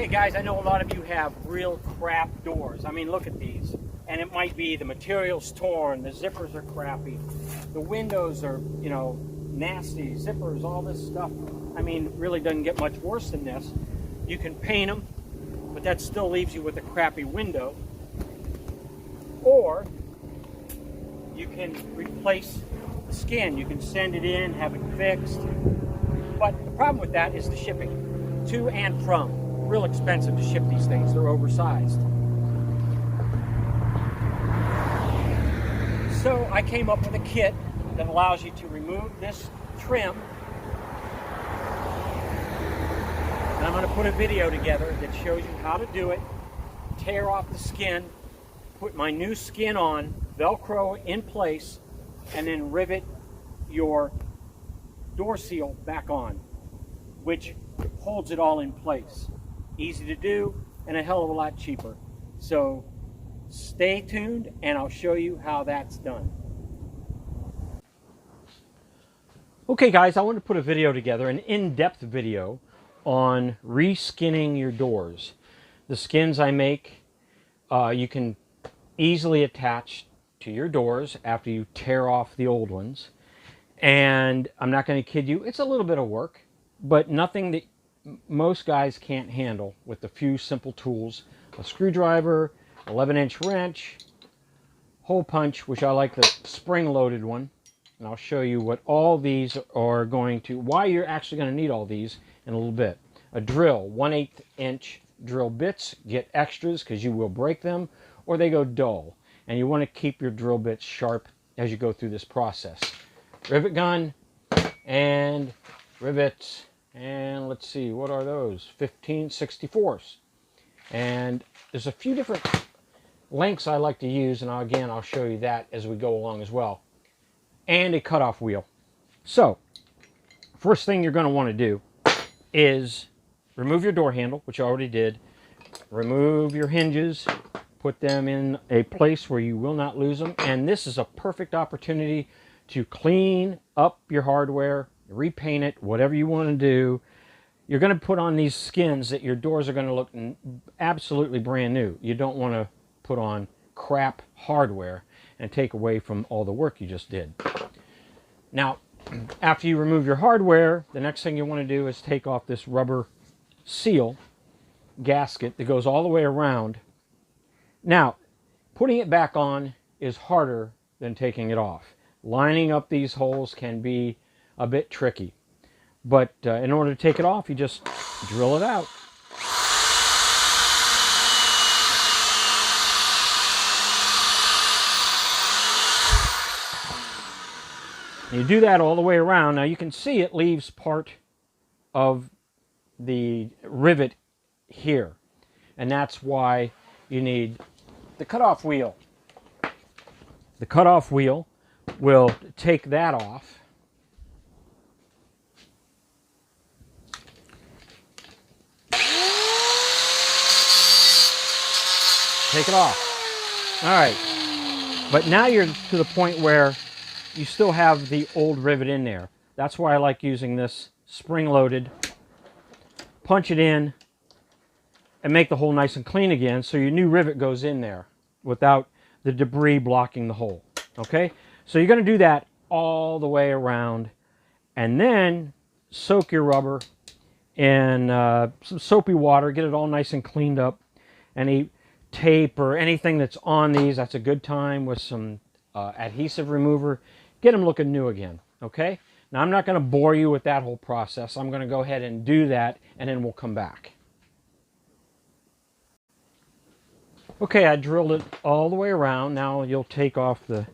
guys, I know a lot of you have real crap doors. I mean, look at these. And it might be the material's torn, the zippers are crappy, the windows are, you know, nasty, zippers, all this stuff. I mean, really doesn't get much worse than this. You can paint them, but that still leaves you with a crappy window. Or you can replace the skin. You can send it in, have it fixed. But the problem with that is the shipping to and from. Real expensive to ship these things. They're oversized. So I came up with a kit that allows you to remove this trim. And I'm going to put a video together that shows you how to do it. Tear off the skin, put my new skin on, Velcro in place, and then rivet your door seal back on, which holds it all in place. Easy to do and a hell of a lot cheaper. So stay tuned and I'll show you how that's done. Okay guys, I want to put a video together, an in-depth video on reskinning your doors. The skins I make, you can easily attach to your doors after you tear off the old ones. And I'm not going to kid you, it's a little bit of work, but nothing that most guys can't handle with a few simple tools. A screwdriver, 11-inch wrench, hole punch, which I like the spring-loaded one. And I'll show you what all these are going to, why you're actually going to need all these in a little bit. A drill, 1/8 inch drill bits. Get extras because you will break them or they go dull. And you want to keep your drill bits sharp as you go through this process. Rivet gun and rivets. And let's see, what are those? 15/64. And there's a few different lengths I like to use, and again, I'll show you that as we go along as well. And a cutoff wheel. So, first thing you're going to want to do is remove your door handle, which I already did. Remove your hinges. Put them in a place where you will not lose them. And this is a perfect opportunity to clean up your hardware, repaint it, whatever you want to do. You're going to put on these skins that your doors are going to look absolutely brand new. You don't want to put on crap hardware and take away from all the work you just did. Now, after you remove your hardware, the next thing you want to do is take off this rubber seal gasket that goes all the way around. Now, putting it back on is harder than taking it off. Lining up these holes can be a bit tricky. But in order to take it off, you just drill it out. And you do that all the way around. Now you can see it leaves part of the rivet here. And that's why you need the cutoff wheel. The cutoff wheel will take that off. Take it off. All right. But now you're to the point where you still have the old rivet in there. That's why I like using this spring-loaded. Punch it in and make the hole nice and clean again so your new rivet goes in there without the debris blocking the hole. Okay? So you're going to do that all the way around and then soak your rubber in some soapy water. Get it all nice and cleaned up. Any tape or anything that's on these, that's a good time with some adhesive remover. Get them looking new again, okay? Now, I'm not going to bore you with that whole process. I'm going to go ahead and do that, and then we'll come back. Okay, I drilled it all the way around. Now you'll take off the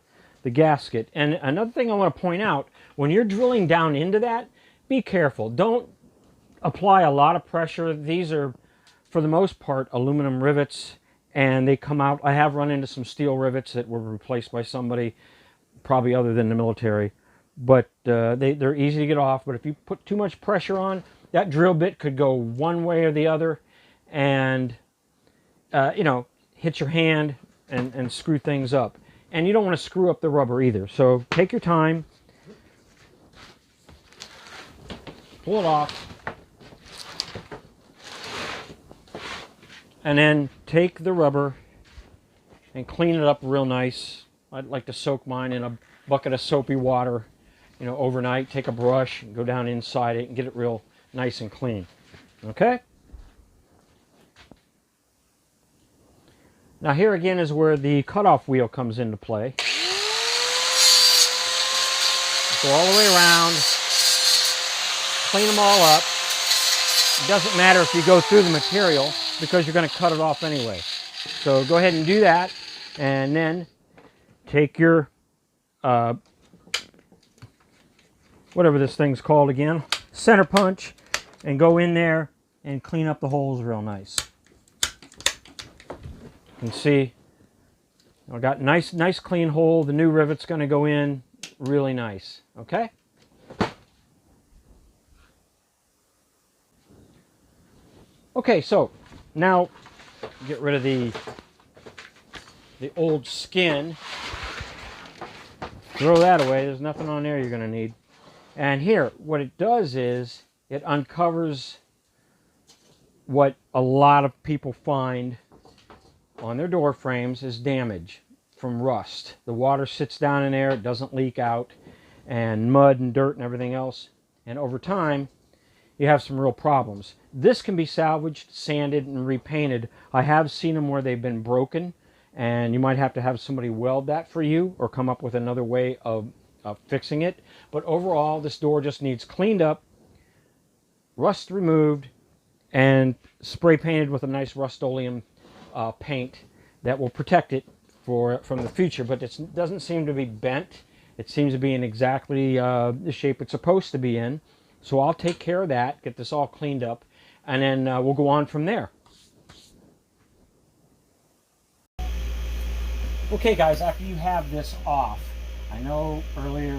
gasket. And another thing I want to point out, when you're drilling down into that, be careful. Don't apply a lot of pressure. These are, for the most part, aluminum rivets. And they come out. I have run into some steel rivets that were replaced by somebody, probably other than the military. But they're easy to get off. But if you put too much pressure on, that drill bit could go one way or the other and, you know, hit your hand and screw things up. And you don't want to screw up the rubber either. So take your time. Pull it off. And then take the rubber and clean it up real nice. I'd like to soak mine in a bucket of soapy water, you know, overnight. Take a brush and go down inside it and get it real nice and clean. Okay? Now here again is where the cutoff wheel comes into play. Go all the way around, clean them all up. It doesn't matter if you go through the material because you're going to cut it off anyway. So go ahead and do that, and then take your whatever this thing's called again, center punch, and go in there and clean up the holes real nice. You can see I got nice clean hole. The new rivet's going to go in really nice. Okay. Okay, so now get rid of the old skin. Throw that away. There's nothing on there you're going to need. And here, what it does is it uncovers what a lot of people find on their door frames is damage from rust. The water sits down in there, it doesn't leak out, and mud and dirt and everything else. And over time, you have some real problems. This can be salvaged, sanded, and repainted. I have seen them where they've been broken, and you might have to have somebody weld that for you or come up with another way of fixing it. But overall, this door just needs cleaned up, rust removed, and spray painted with a nice Rust-Oleum paint that will protect it from the future. But it doesn't seem to be bent. It seems to be in exactly the shape it's supposed to be in. So I'll take care of that, get this all cleaned up, and then we'll go on from there. Okay guys, after you have this off, I know earlier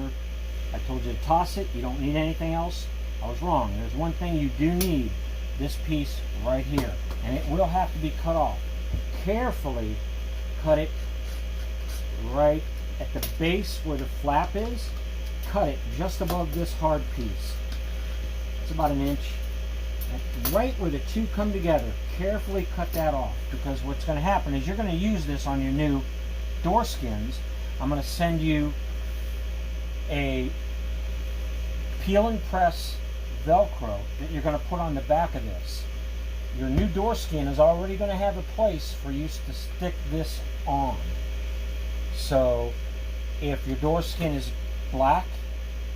I told you to toss it, you don't need anything else. I was wrong. There's one thing you do need, this piece right here, and it will have to be cut off. Carefully cut it right at the base where the flap is. Cut it just above this hard piece. It's about an inch. And right where the two come together, carefully cut that off, because what's going to happen is you're going to use this on your new door skins. I'm going to send you a peel and press Velcro that you're going to put on the back of this. Your new door skin is already going to have a place for you to stick this on. So if your door skin is black,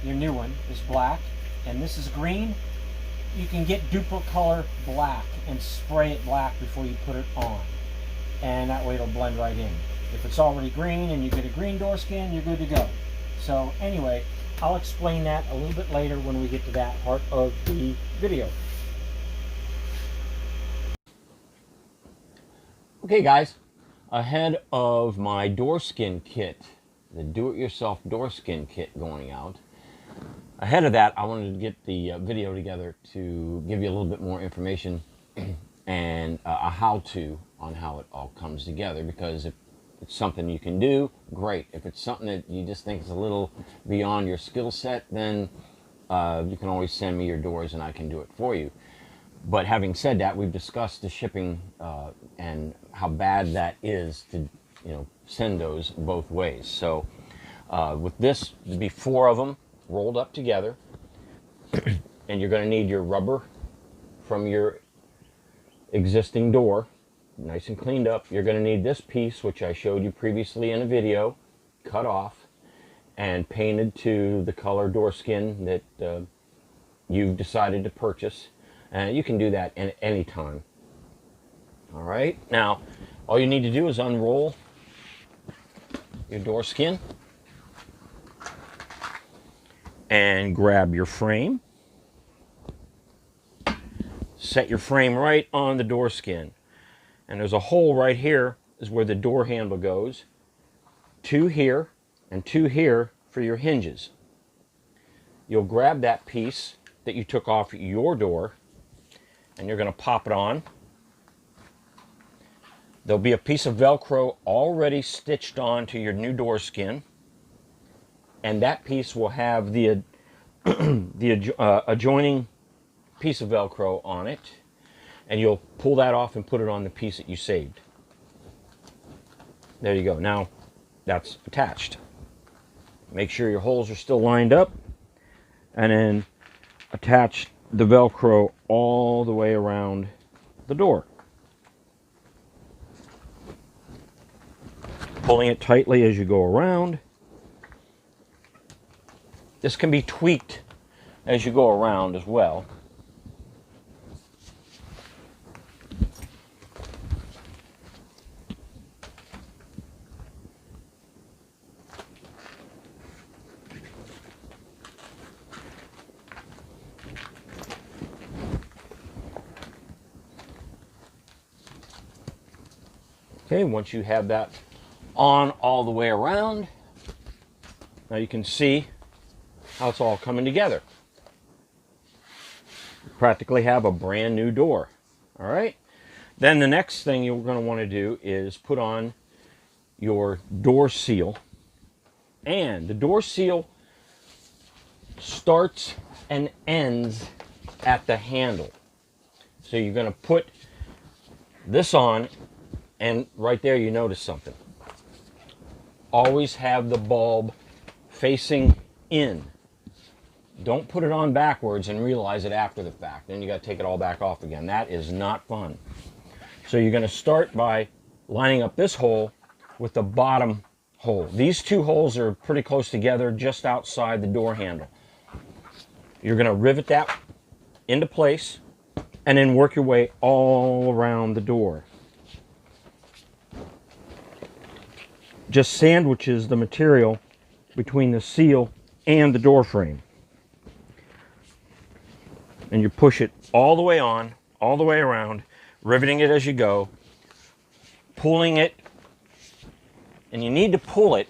your new one is black, and this is green, you can get duplicolor black and spray it black before you put it on, and that way it'll blend right in. If it's already green and you get a green door skin, you're good to go. So anyway, I'll explain that a little bit later when we get to that part of the video. Okay guys, ahead of my door skin kit, the do-it-yourself door skin kit going out, ahead of that I wanted to get the video together to give you a little bit more information and a how-to on how it all comes together, because if it's something you can do, great. If it's something that you just think is a little beyond your skill set, then you can always send me your doors and I can do it for you. But having said that, we've discussed the shipping and how bad that is to, send those both ways. So with this, there'll be 4 of them rolled up together, and you're going to need your rubber from your existing door, nice and cleaned up. You're going to need this piece, which I showed you previously in a video, cut off and painted to the color door skin that you've decided to purchase. And you can do that at any time. All right, now all you need to do is unroll your door skin and grab your frame. Set your frame right on the door skin. And there's a hole right here is where the door handle goes. 2 here and 2 here for your hinges. You'll grab that piece that you took off your door and you're going to pop it on. There'll be a piece of Velcro already stitched on to your new door skin, and that piece will have the adjoining piece of Velcro on it. and you'll pull that off and put it on the piece that you saved. There you go. Now that's attached. Make sure your holes are still lined up, and then attach the Velcro all the way around the door. Pulling it tightly as you go around. This can be tweaked as you go around as well. Okay, once you have that on all the way around, now you can see how it's all coming together. You practically have a brand new door. All right. Then the next thing you're going to want to do is put on your door seal. And the door seal starts and ends at the handle. So you're going to put this on, and right there you notice something. Always have the bulb facing in. Don't put it on backwards and realize it after the fact. Then you got to take it all back off again. That is not fun. So you're going to start by lining up this hole with the bottom hole. These two holes are pretty close together, just outside the door handle. You're going to rivet that into place and then work your way all around the door. Just sandwiches the material between the seal and the door frame. And you push it all the way on, all the way around, riveting it as you go, pulling it, and you need to pull it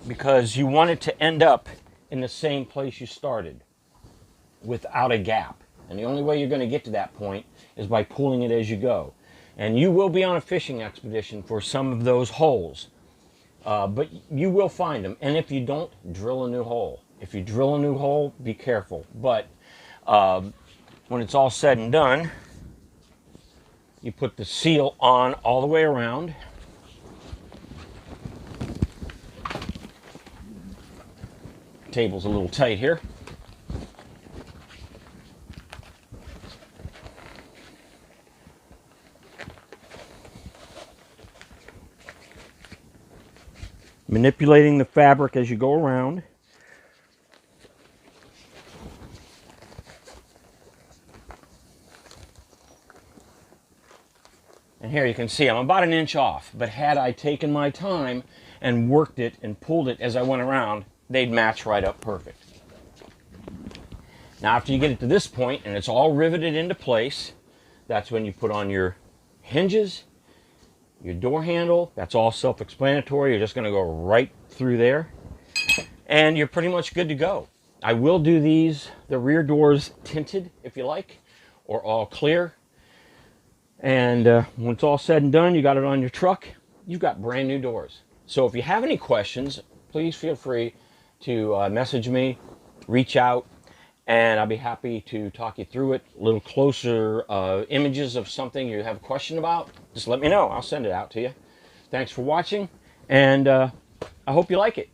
because you want it to end up in the same place you started without a gap. And the only way you're going to get to that point is by pulling it as you go. And you will be on a fishing expedition for some of those holes. But you will find them. And if you don't, drill a new hole. If you drill a new hole, be careful. But when it's all said and done, you put the seal on all the way around. Table's a little tight here. Manipulating the fabric as you go around. And here you can see I'm about an inch off, but had I taken my time and worked it and pulled it as I went around, they'd match right up perfect. Now after you get it to this point and it's all riveted into place, that's when you put on your hinges, your door handle. That's all self-explanatory. You're just going to go right through there and you're pretty much good to go. I will do these, the rear doors, tinted if you like, or all clear. And when it's all said and done, you got it on your truck, you've got brand new doors. So if you have any questions, please feel free to message me, reach out, and I'll be happy to talk you through it. A little closer images of something you have a question about, just let me know. I'll send it out to you. Thanks for watching, and I hope you like it.